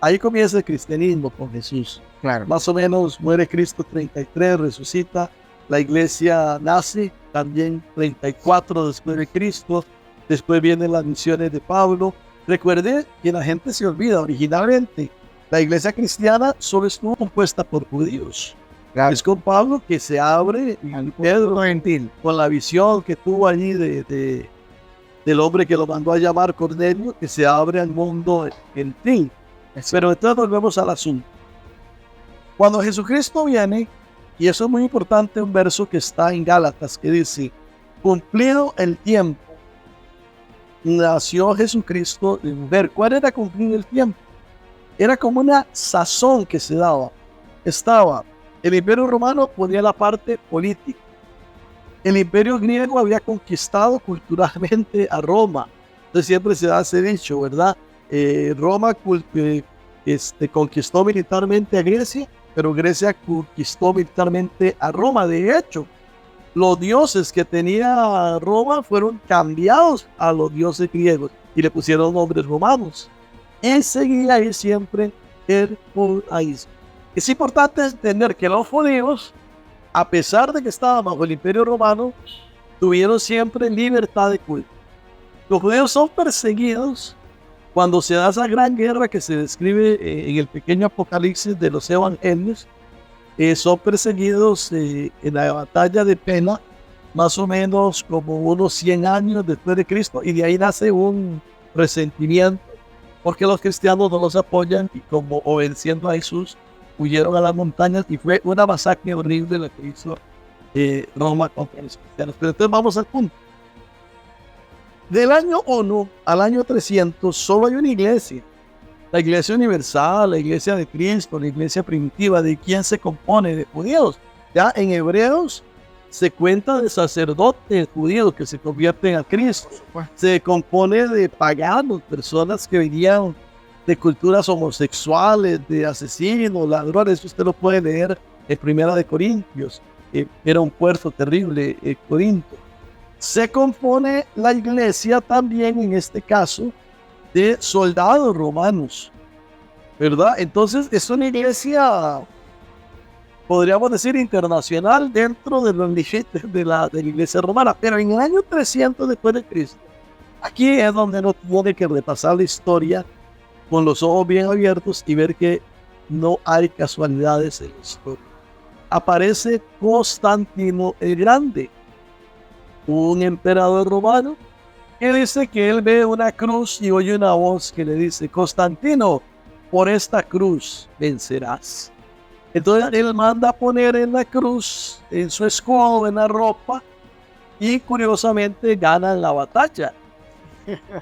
Ahí comienza el cristianismo con Jesús. Claro. Más o menos muere Cristo 33, resucita, la iglesia nace también 34 después de Cristo, después vienen las misiones de Pablo. Recuerde que la gente se olvida, originalmente la iglesia cristiana solo estuvo compuesta por judíos. Claro. Es con Pablo que se abre, Al Pedro, mundo gentil. con la visión que tuvo allí del hombre que lo mandó a llamar Cornelio, que se abre al mundo gentil. Pero entonces volvemos al asunto. Cuando Jesucristo viene, y eso es muy importante, un verso que está en Gálatas que dice: cumplido el tiempo, nació Jesucristo de mujer. ¿Cuál era cumplir el tiempo? Era como una sazón que se daba. Estaba el Imperio Romano, ponía la parte política. El Imperio griego había conquistado culturalmente a Roma. Entonces siempre se da ese dicho, ¿verdad? Roma conquistó militarmente a Grecia, pero Grecia conquistó militarmente a Roma. De hecho, los dioses que tenía Roma fueron cambiados a los dioses griegos y le pusieron nombres romanos. Y seguía ahí siempre el judaísmo. Es importante entender que los judíos, a pesar de que estaban bajo el Imperio Romano, tuvieron siempre libertad de culto. Los judíos son perseguidos cuando se da esa gran guerra que se describe en el pequeño Apocalipsis de los Evangelios. Son perseguidos en la batalla de Pena, más o menos como unos 100 años después de Cristo, y de ahí nace un resentimiento, porque los cristianos no los apoyan, y como obedeciendo a Jesús, huyeron a las montañas, y fue una masacre horrible la que hizo Roma contra los cristianos. Pero entonces vamos al punto. Del año 1 al año 300 solo hay una iglesia. La iglesia universal, la iglesia de Cristo, la iglesia primitiva. ¿De quién se compone? De judíos. Ya en Hebreos se cuenta de sacerdotes judíos que se convierten a Cristo. Se compone de paganos, personas que venían de culturas homosexuales, de asesinos, ladrones. Usted lo puede leer en Primera de Corintios. Era un puerto terrible, Corinto. Se compone la iglesia también, en este caso, de soldados romanos, ¿verdad? Entonces es una iglesia, podríamos decir, internacional dentro de los límites de la iglesia romana. Pero en el año 300 después de Cristo, aquí es donde uno tiene que repasar la historia con los ojos bien abiertos y ver que no hay casualidades en la historia. Aparece Constantino el Grande, un emperador romano, que dice que él ve una cruz y oye una voz que le dice: Constantino, por esta cruz vencerás. Entonces él manda a poner en la cruz, en su escudo, en la ropa, y curiosamente ganan la batalla.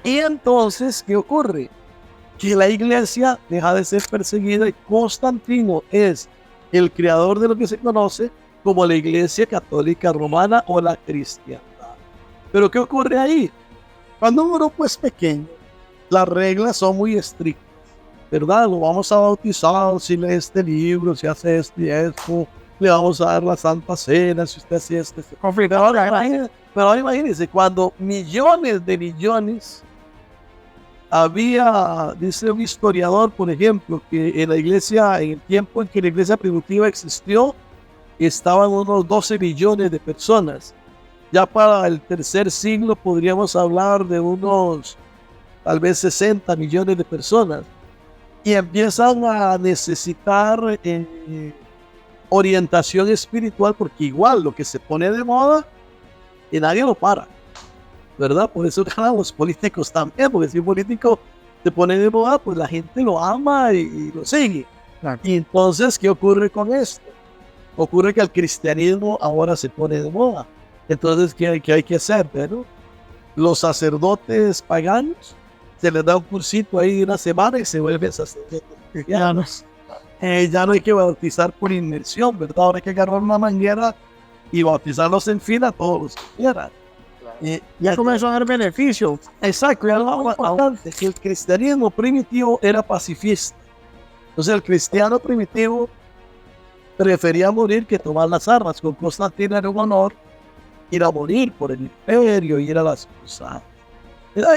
Y entonces, ¿qué ocurre? Que la iglesia deja de ser perseguida y Constantino es el creador de lo que se conoce como la iglesia católica romana o la cristiana. Pero ¿qué ocurre ahí? Cuando un grupo es pequeño, las reglas son muy estrictas, ¿verdad? Lo vamos a bautizar si lee este libro, si hace esto y esto, le vamos a dar la Santa Cena, si usted hace esto. Pero imagínense, cuando millones de millones había, dice un historiador, por ejemplo, que en la iglesia, en el tiempo en que la iglesia primitiva existió, estaban unos 12 billones de personas. Ya para el tercer siglo podríamos hablar de unos tal vez 60 millones de personas. Y empiezan a necesitar orientación espiritual, porque igual lo que se pone de moda y nadie lo para, ¿verdad? Por eso ganan los políticos también, porque si un político se pone de moda, pues la gente lo ama y lo sigue. Claro. Y entonces, ¿qué ocurre con esto? Ocurre que el cristianismo ahora se pone de moda. Entonces, ¿qué hay que hacer? ¿No? Los sacerdotes paganos se les da un cursito ahí de una semana y se vuelven sacerdotes cristianos. Ya no hay que bautizar por inmersión, ¿verdad? Ahora hay que agarrar una manguera y bautizarlos en fila a todos los que quieran. Ya comenzó a dar beneficio. Exacto, y algo importante, que el cristianismo primitivo era pacifista. Entonces el cristiano primitivo prefería morir que tomar las armas. Con Constantino era un honor ir a morir por el imperio, ir a las cruzadas.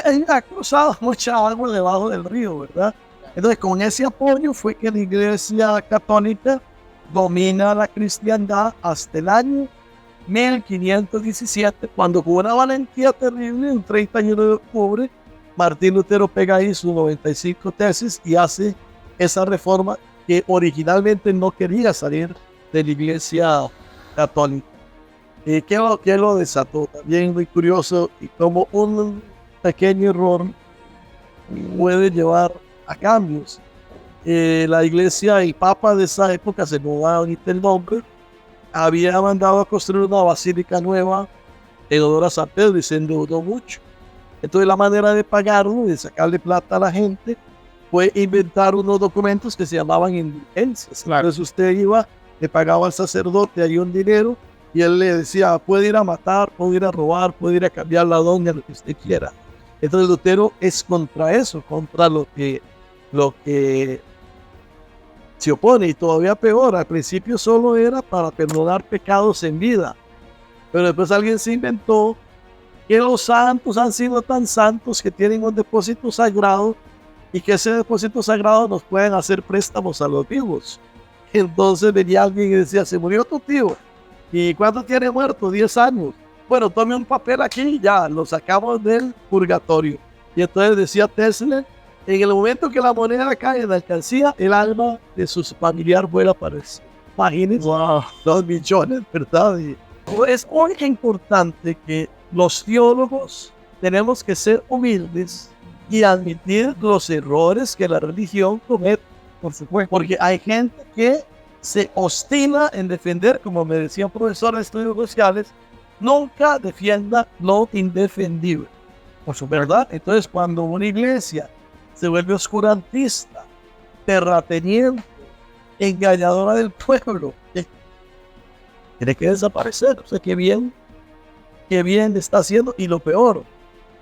Hay cruzadas, mucha agua debajo del río, ¿verdad? Entonces, con ese apoyo fue que la Iglesia Católica domina la cristiandad hasta el año 1517, cuando con una valentía terrible, el 31 de octubre, Martín Lutero pega ahí sus 95 tesis y hace esa reforma que originalmente no quería salir de la Iglesia Católica. ¿Qué lo desató? También muy curioso, y como un pequeño error puede llevar a cambios. La iglesia, el papa de esa época, se me va ahorita el nombre, había mandado a construir una basílica nueva en honor a San Pedro y se endeudó mucho. Entonces la manera de pagarlo, de sacarle plata a la gente, fue inventar unos documentos que se llamaban indulgencias. Claro. Entonces usted iba, le pagaba al sacerdote ahí un dinero y él le decía, puede ir a matar, puede ir a robar, puede ir a cambiar la doña, lo que usted quiera. Entonces Lutero es contra eso, contra lo que se opone, y todavía peor. Al principio solo era para perdonar pecados en vida, pero después alguien se inventó que los santos han sido tan santos que tienen un depósito sagrado y que ese depósito sagrado nos pueden hacer préstamos a los vivos. Entonces venía alguien y decía, se murió tu tío, ¿y cuánto tiene muerto? 10 años. Bueno, tome un papel aquí y ya, lo sacamos del purgatorio. Y entonces decía Tesla, en el momento que la moneda cae en la alcancía, el alma de su familiar vuela para el cielo. Imagínense, Wow. 2 millones, ¿verdad? Y es muy importante que los teólogos tenemos que ser humildes y admitir los errores que la religión comete, Por supuesto. porque hay gente que se obstina en defender, como me decía un profesor de estudios sociales, nunca defienda lo indefendible. Por su verdad. Entonces, cuando una iglesia se vuelve oscurantista, terrateniente, engañadora del pueblo, tiene que desaparecer. O sea, qué bien está haciendo. Y lo peor,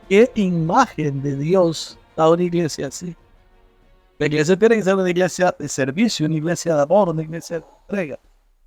qué imagen de Dios da una iglesia así. La iglesia tiene que ser una iglesia de servicio, una iglesia de amor, una iglesia de entrega.